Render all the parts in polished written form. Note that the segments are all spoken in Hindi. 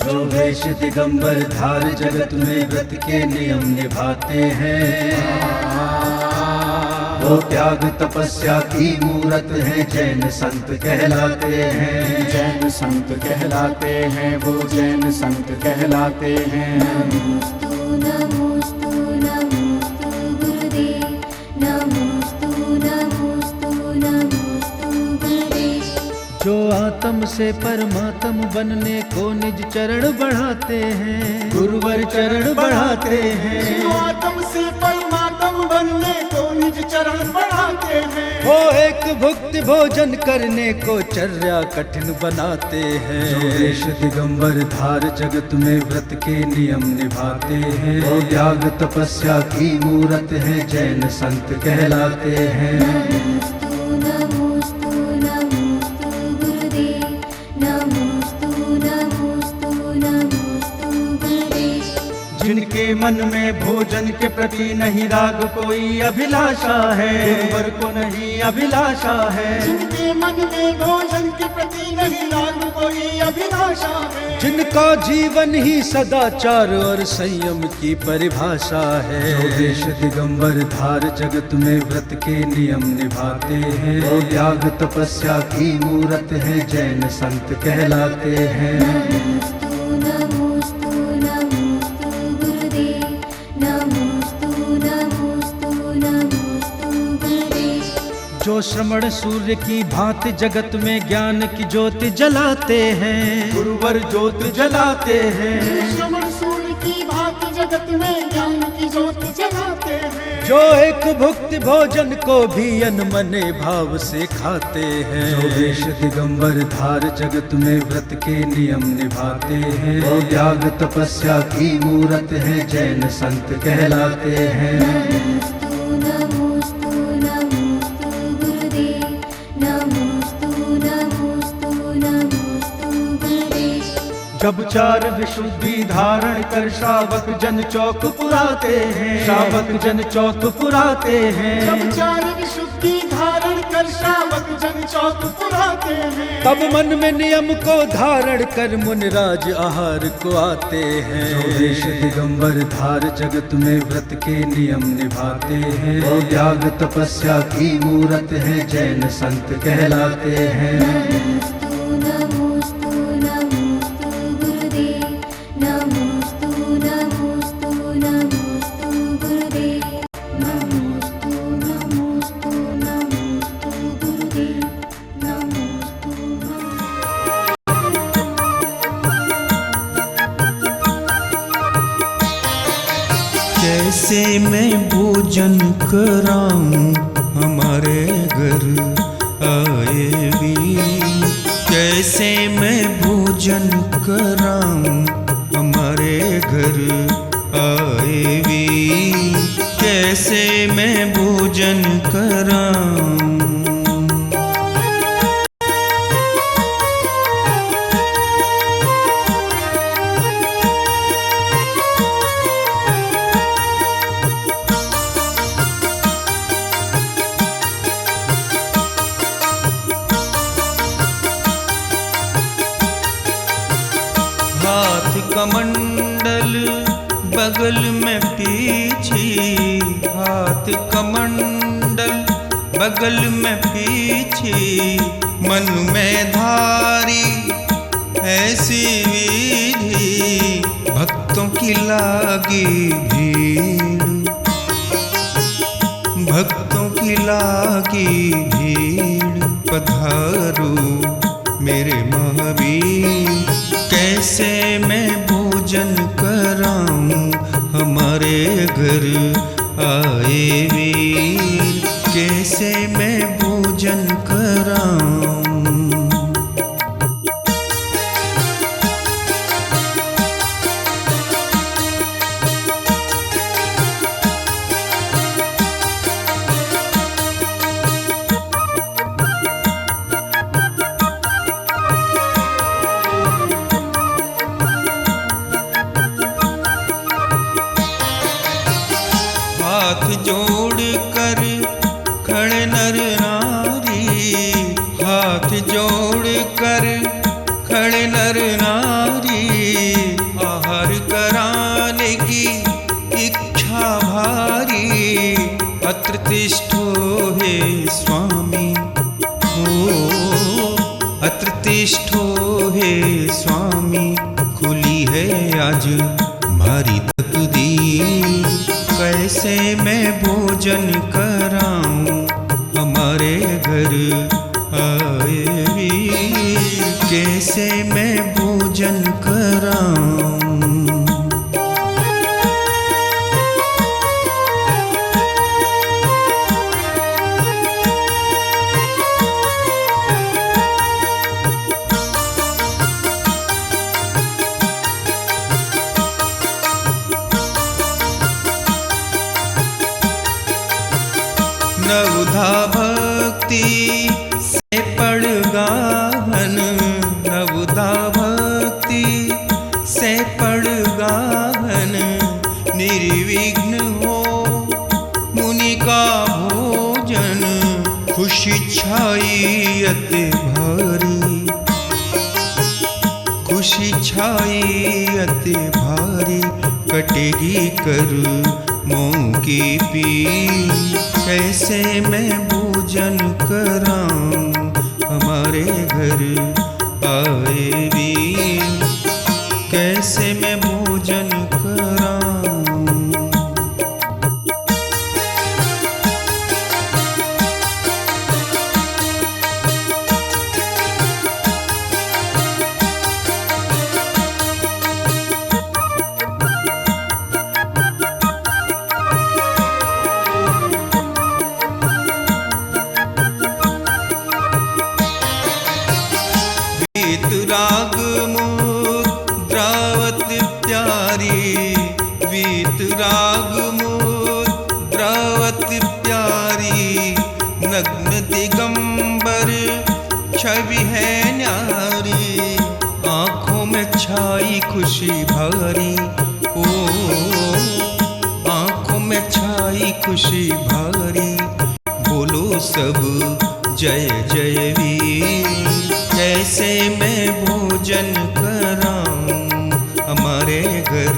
जो वेश दिगंबर धार जगत में व्रत के नियम निभाते हैं, वो त्याग तपस्या की मूरत है, जैन संत कहलाते हैं। जैन संत कहलाते हैं, वो जैन संत कहलाते हैं। नमोस्तु नमोस्तु नमोस्तु गुरुदेव, नमोस्तु नमोस्तु नमोस्तु गुरुदेव। जो आत्म से परमात्म बनने को निज चरण बढ़ाते हैं, गुरुवर चरण बढ़ाते हैं। जो आत्म से परमात्म बनने को निज चरण बढ़ाते हैं, वो एक भुक्ति भोजन करने को चर्या कठिन बनाते हैं। जो वेश दिगंबर धार जगत में व्रत के नियम निभाते हैं, वो त्याग तपस्या की मूरत है, जैन संत कहलाते हैं। नमोस्तु नमोस्तु नमोस्तु गुरुदेव, नमोस्तु नमोस्तु नमोस्तु गुरुदेव। जिनके मन में भोजन के प्रति नहीं राग कोई अभिलाषा है, गुरुवर को नहीं अभिलाषा है। जिनके मन में भोजन के प्रति नहीं राग कोई अभिलाषा है, जिनका जीवन ही सदाचार और संयम की परिभाषा है। जो वेश दिगंबर धार जगत में व्रत के नियम निभाते हैं, वो त्याग तपस्या की मूरत है, जैन संत कहलाते हैं। नमोस्तु नमोस्तु नमोस्तु गुरुदेव, नमोस्तु नमोस्तु नमोस्तु गुरुदेव। जो श्रवण सूर्य की भांति जगत में ज्ञान की ज्योति जलाते हैं, गुरुवर ज्योति जलाते हैं। श्रवण सूर्य की भांति जगत में ज्ञान की ज्योति जलाते हैं। जो एक भुक्ति भोजन को भी अनमने भाव से खाते हैं। जो वेश दिगंबर धार जगत में व्रत के नियम निभाते हैं, वो त्याग तपस्या की मूरत है, जैन संत कहलाते हैं। नमोस्तु नमोस्तु नमोस्तु गुरुदेव, नमोस्तु नमोस्तु नमोस्तु गुरुदेव। जब चार विशुद्धि धारण कर श्रावक जन चौक पुराते हैं, श्रावक जन चौक पुराते हैं। जब चार विशुद्धि धारण कर श्रावक जन चौक पुराते हैं, तब मन में नियम को धारण कर मुनिराज आहार को आते हैं। जो वेश दिगंबर धार जगत में व्रत के नियम निभाते हैं, वो त्याग तपस्या की मूरत है, जैन संत कहलाते हैं। नमोस्तु नमोस्तु नमोस्तु गुरुदेव, नमोस्तु नमोस्तु नमोस्तु गुरुदेव। नमोस्तु नमोस्तु नमोस्तु गुरुदेव, नमोस्तु कैसे मैं भोजन कराऊं, हमारे घर आए वीर। कैसे मैं भोजन कराऊं, हमारे घर आए वीर। कैसे मैं भोजन कराऊं। हाथ कमंडल बगल में पीछे, हाथ कमंडल बगल में पीछे। मन में धारी ऐसी विधि, भक्तों की लागी भीड़। भक्तों की लागी भीड़, पधारो मेरे महावीर। कैसे मैं भोजन कराऊं, हमारे घर आए वीर। कैसे मैं भोजन कराऊं। हाथ जोड़ कर खड़े नर नारी, हाथ जोड़ कर खड़े नर नारी। अत्र तिष्ठो हे स्वामी, खुली है आज हमारी तकदीर। कैसे मैं भोजन कराऊं हमारे घर आए वीर, कैसे मैं भोजन कराऊं। नवधा भक्ति से पड़ गाहन, नवधा भक्ति से पड़ गाहन, निर्विघ्न हो मुनि का भोजन। खुशी छाई अति भारी, खुशी छाई अति भारी, कटेगी कर मोह की पीर। कैसे मैं भोजन कराऊं हमारे घर आए वीर, कैसे मैं भोजन कराऊं। वीतराग मुद्रावती प्यारी, वीतराग मुद्रावती प्यारी, नग्न दिगंबर छवि है न्यारी। आँखों में छाई खुशी भारी, ओ आँखों में छाई खुशी भारी। बोलो सब जय जय वीर, कैसे मैं भोजन कराऊं हमारे घर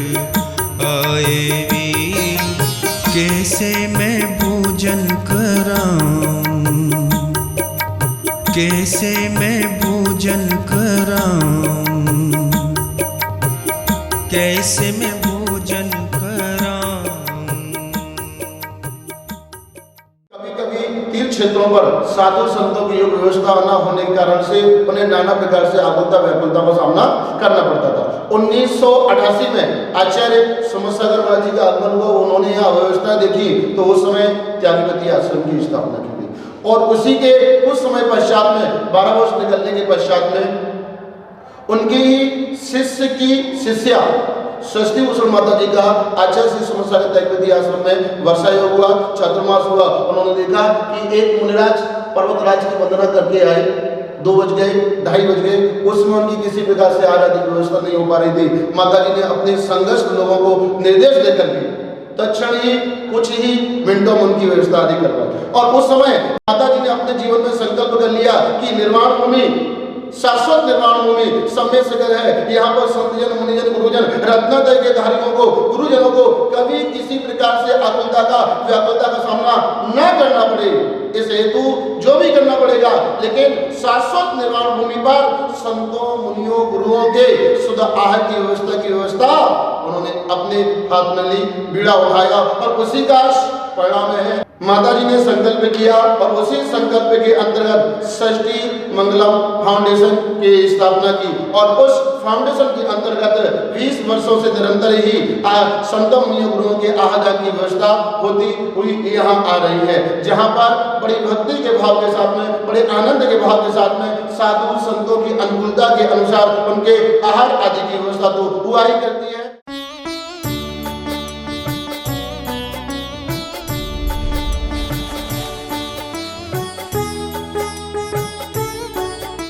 आए वीर, कैसे मैं भोजन कराऊं, कैसे मैं भोजन कराऊं, कैसे मैं भोजन कराऊं। कभी-कभी तीर्थ क्षेत्रों पर साधु संतों की योग व्यवस्था न होने के कारण से उन्हें नाना प्रकार से आकुलता व्याकुलता का सामना करना पड़ता था। 1988 में आचार्य समसागर महाराज जी का आगमन हुआ, उन्होंने यहाँ व्यवस्था देखी तो उस समय त्यागपति आश्रम की स्थापना की गई। और उसी के कुछ समय पश्चात में 12 वर्ष निकलने के पश्चात में उनके ही शिष्य की शिष्या षष्ठी भूषण माता जी का आचार्य श्री समसागर त्यागपति आश्रम में वर्षा योग हुआ, चातुर्मास हुआ। उन्होंने देखा कि एक मुनिराज पर्वतराज की वंदना करके आए, 2 बज गए, 2:30 बज गए, उसमें उनकी किसी प्रकार से आराध्य की व्यवस्था नहीं हो पा रही थी। माता जी ने अपने संघर्ष लोगों को निर्देश देकर के तत्क्षण ही कुछ ही मिनटों में उनकी व्यवस्था आदि करवाई। और उस समय माता जी ने अपने जीवन में संकल्प कर लिया कि निर्वाण भूमि, शाश्वत निर्वाण भूमि समय सगर है। यहाँ पर संतजन, मुनिजन, गुरुजन, रत्नोदय के धारियों को, गुरुजनों को कभी किसी प्रकार से आकुलता का व्याकुलता का सामना न करना पड़े, इस हेतु जो भी करना पड़ेगा, लेकिन शाश्वत निर्वाण भूमि पर संतों, मुनियों, गुरुओं के शुद्ध आहार की व्यवस्था उन्होंने अपने हाथ में ली, बीड़ा उठाया और उसी का परिणाम है माता जी ने संकल्प किया। और उसी संकल्प के अंतर्गत षष्ठी मंगलम फाउंडेशन की स्थापना की। और उस फाउंडेशन के अंतर्गत 20 वर्षों से निरंतर ही संतों, मुनियों, गुरुओं के आहार की व्यवस्था होती हुई यहाँ आ रही है, जहाँ पर बड़ी भक्ति के भाव के साथ में, बड़े आनंद के भाव के साथ में साधु संतों की अनुकूलता के अनुसार उनके आहार आदि की व्यवस्था तो हुआ ही करती है।